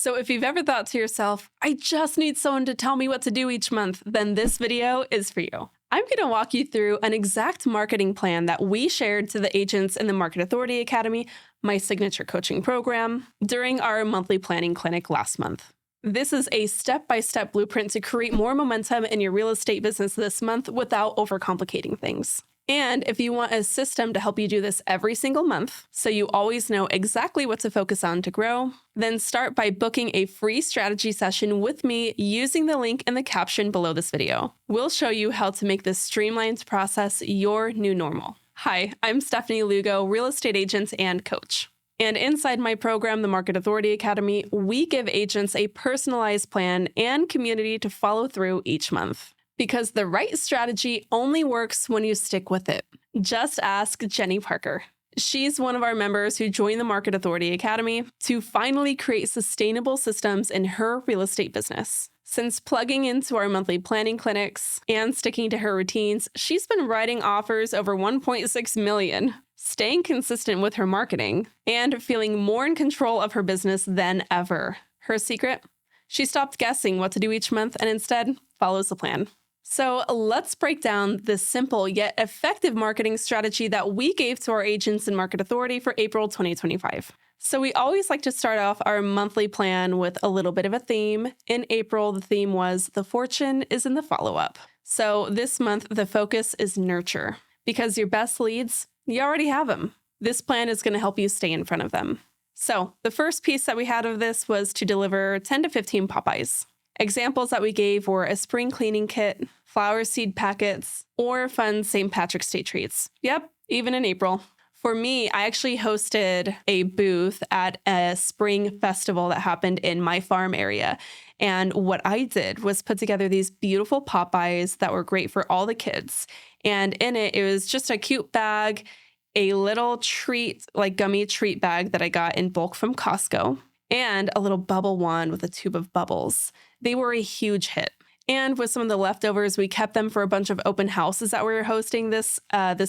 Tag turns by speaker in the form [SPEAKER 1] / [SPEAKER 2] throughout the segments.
[SPEAKER 1] So if you've ever thought to yourself, I just need someone to tell me what to do each month, then this video is for you. I'm going to walk you through an exact marketing plan that we shared to the agents in the Market Authority Academy, my signature coaching program, during our monthly planning clinic last month. This is a step-by-step blueprint to create more momentum in your real estate business this month without overcomplicating things. And if you want a system to help you do this every single month, so you always know exactly what to focus on to grow, then start by booking a free strategy session with me using the link in the caption below this video. We'll show you how to make this streamlined process your new normal. Hi, I'm Stephanie Lugo, real estate agent and coach. And inside my program, the Market Authority Academy, we give agents a personalized plan and community to follow through each month. Because the right strategy only works when you stick with it. Just ask Jenny Parker. She's one of our members who joined the Market Authority Academy to finally create sustainable systems in her real estate business. Since plugging into our monthly planning clinics and sticking to her routines, she's been writing offers over 1.6 million, staying consistent with her marketing, and feeling more in control of her business than ever. Her secret? She stopped guessing what to do each month and instead follows the plan. So let's break down this simple yet effective marketing strategy that we gave to our agents in Market Authority for April 2025. So we always like to start off our monthly plan with a little bit of a theme. In April, the theme was the fortune is in the follow-up. So this month, the focus is nurture because your best leads, you already have them. This plan is going to help you stay in front of them. So the first piece that we had of this was to deliver 10 to 15 Popeyes. Examples that we gave were a spring cleaning kit, flower seed packets, or fun St. Patrick's Day treats. Yep, even in April. For me, I actually hosted a booth at a spring festival that happened in my farm area. And what I did was put together these beautiful Popeyes that were great for all the kids. And in it, it was just a cute bag, a little treat, like gummy treat bag that I got in bulk from Costco, and a little bubble wand with a tube of bubbles. They were a huge hit. And with some of the leftovers, we kept them for a bunch of open houses that we were hosting this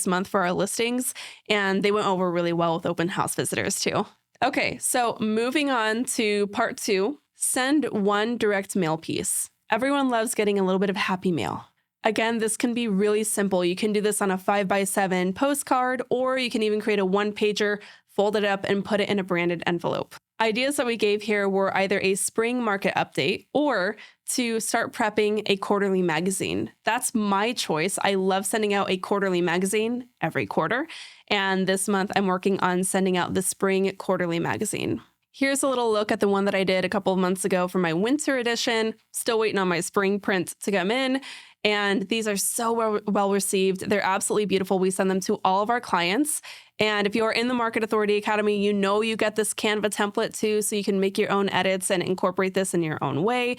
[SPEAKER 1] month for our listings. And they went over really well with open house visitors too. Okay, so moving on to part 2, send one direct mail piece. Everyone loves getting a little bit of happy mail. Again, this can be really simple. You can do this on a 5x7 postcard, or you can even create a one-pager, fold it up, and put it in a branded envelope. Ideas that we gave here were either a spring market update or to start prepping a quarterly magazine. That's my choice. I love sending out a quarterly magazine every quarter. And this month I'm working on sending out the spring quarterly magazine. Here's a little look at the one that I did a couple of months ago for my winter edition. Still waiting on my spring print to come in. And these are so well received. They're absolutely beautiful. We send them to all of our clients. And if you're in the Market Authority Academy, you know you get this Canva template too, so you can make your own edits and incorporate this in your own way.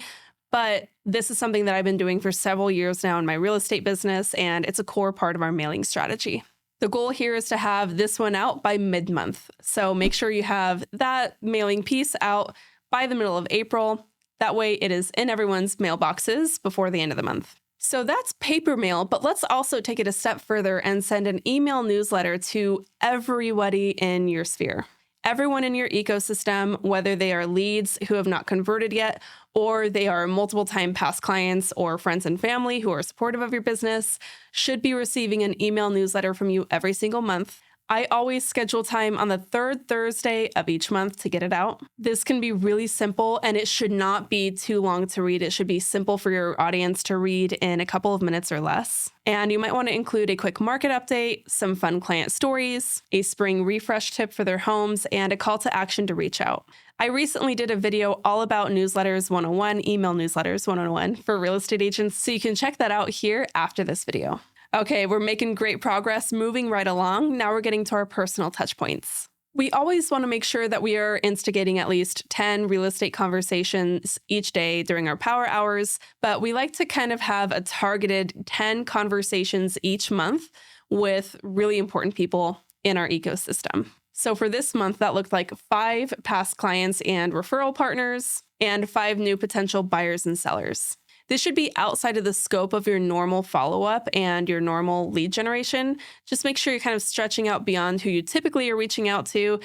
[SPEAKER 1] But this is something that I've been doing for several years now in my real estate business, and it's a core part of our mailing strategy. The goal here is to have this one out by mid-month. So make sure you have that mailing piece out by the middle of April. That way it is in everyone's mailboxes before the end of the month. So that's paper mail, but let's also take it a step further and send an email newsletter to everybody in your sphere. Everyone in your ecosystem, whether they are leads who have not converted yet, or they are multiple time past clients or friends and family who are supportive of your business, should be receiving an email newsletter from you every single month. I always schedule time on the third Thursday of each month to get it out. This can be really simple, and it should not be too long to read. It should be simple for your audience to read in a couple of minutes or less. And you might want to include a quick market update, some fun client stories, a spring refresh tip for their homes, and a call to action to reach out. I recently did a video all about newsletters 101, email newsletters 101 for real estate agents, so you can check that out here after this video. Okay, we're making great progress, moving right along. Now we're getting to our personal touch points. We always want to make sure that we are instigating at least 10 real estate conversations each day during our power hours, but we like to kind of have a targeted 10 conversations each month with really important people in our ecosystem. So for this month, that looked like 5 past clients and referral partners and 5 new potential buyers and sellers. This should be outside of the scope of your normal follow-up and your normal lead generation. Just make sure you're kind of stretching out beyond who you typically are reaching out to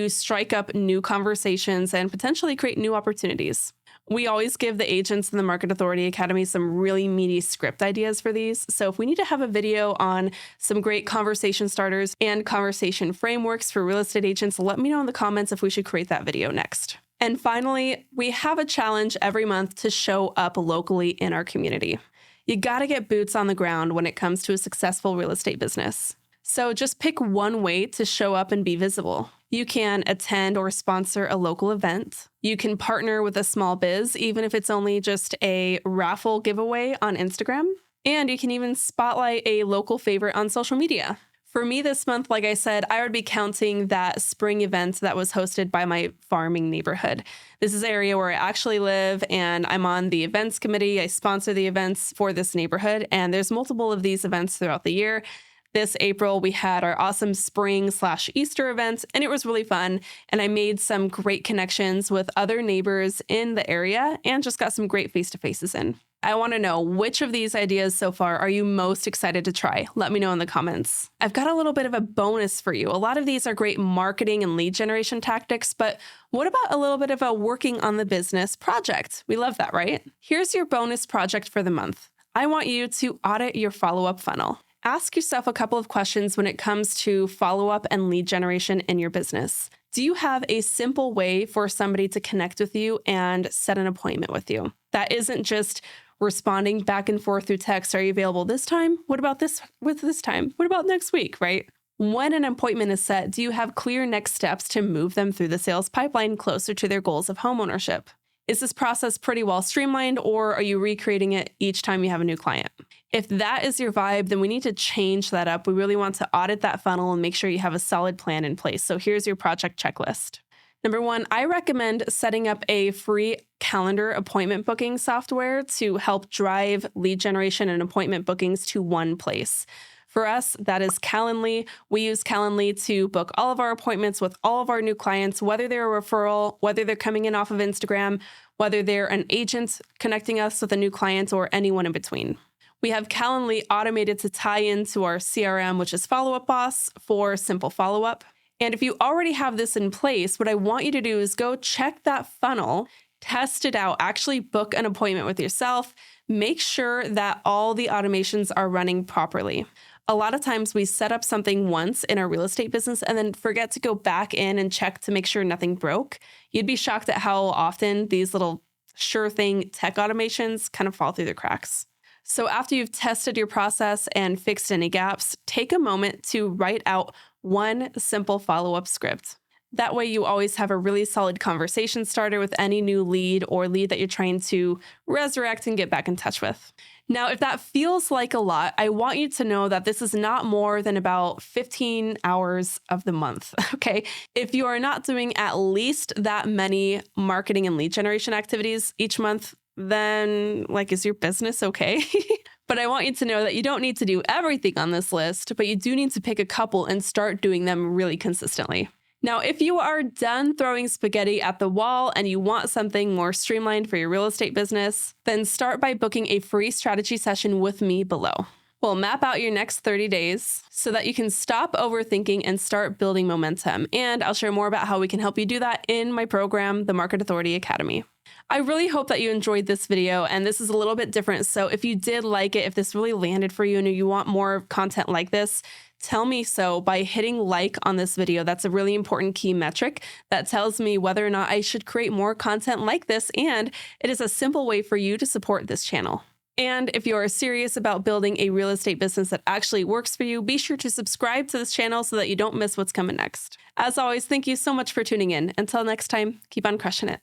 [SPEAKER 1] strike up new conversations and potentially create new opportunities. We always give the agents in the Market Authority Academy some really meaty script ideas for these. So if we need to have a video on some great conversation starters and conversation frameworks for real estate agents, let me know in the comments if we should create that video next. And finally, we have a challenge every month to show up locally in our community. You gotta get boots on the ground when it comes to a successful real estate business. So just pick one way to show up and be visible. You can attend or sponsor a local event. You can partner with a small biz, even if it's only just a raffle giveaway on Instagram. And you can even spotlight a local favorite on social media. For me this month, like I said, I would be counting that spring event that was hosted by my farming neighborhood. This is the area where I actually live, and I'm on the events committee. I sponsor the events for this neighborhood, and there's multiple of these events throughout the year. This April, we had our awesome spring/Easter event, and it was really fun. And I made some great connections with other neighbors in the area and just got some great face-to-faces in. I want to know, which of these ideas so far are you most excited to try? Let me know in the comments. I've got a little bit of a bonus for you. A lot of these are great marketing and lead generation tactics, but what about a little bit of a working on the business project? We love that, right? Here's your bonus project for the month. I want you to audit your follow-up funnel. Ask yourself a couple of questions when it comes to follow-up and lead generation in your business. Do you have a simple way for somebody to connect with you and set an appointment with you? That isn't just responding back and forth through text. Are you available this time? What about this time? What about next week, right? When an appointment is set, do you have clear next steps to move them through the sales pipeline closer to their goals of homeownership? Is this process pretty well streamlined, or are you recreating it each time you have a new client? If that is your vibe, then we need to change that up. We really want to audit that funnel and make sure you have a solid plan in place. So here's your project checklist. Number one, I recommend setting up a free calendar appointment booking software to help drive lead generation and appointment bookings to one place. For us, that is Calendly. We use Calendly to book all of our appointments with all of our new clients, whether they're a referral, whether they're coming in off of Instagram, whether they're an agent connecting us with a new client, or anyone in between. We have Calendly automated to tie into our CRM, which is Follow Up Boss, for simple follow-up. And if you already have this in place, what I want you to do is go check that funnel, test it out, actually book an appointment with yourself, make sure that all the automations are running properly. A lot of times we set up something once in our real estate business and then forget to go back in and check to make sure nothing broke. You'd be shocked at how often these little sure thing tech automations kind of fall through the cracks. So after you've tested your process and fixed any gaps, take a moment to write out one simple follow-up script. That way you always have a really solid conversation starter with any new lead or lead that you're trying to resurrect and get back in touch with. Now, if that feels like a lot, I want you to know that this is not more than about 15 hours of the month, okay? If you are not doing at least that many marketing and lead generation activities each month, then is your business okay? But I want you to know that you don't need to do everything on this list, but you do need to pick a couple and start doing them really consistently. Now, if you are done throwing spaghetti at the wall and you want something more streamlined for your real estate business, then start by booking a free strategy session with me below. We'll map out your next 30 days so that you can stop overthinking and start building momentum. And I'll share more about how we can help you do that in my program, the Market Authority Academy. I really hope that you enjoyed this video, and this is a little bit different. So if you did like it, if this really landed for you and you want more content like this, tell me so by hitting like on this video. That's a really important key metric that tells me whether or not I should create more content like this, and it is a simple way for you to support this channel. And if you are serious about building a real estate business that actually works for you, be sure to subscribe to this channel so that you don't miss what's coming next. As always, thank you so much for tuning in. Until next time, keep on crushing it.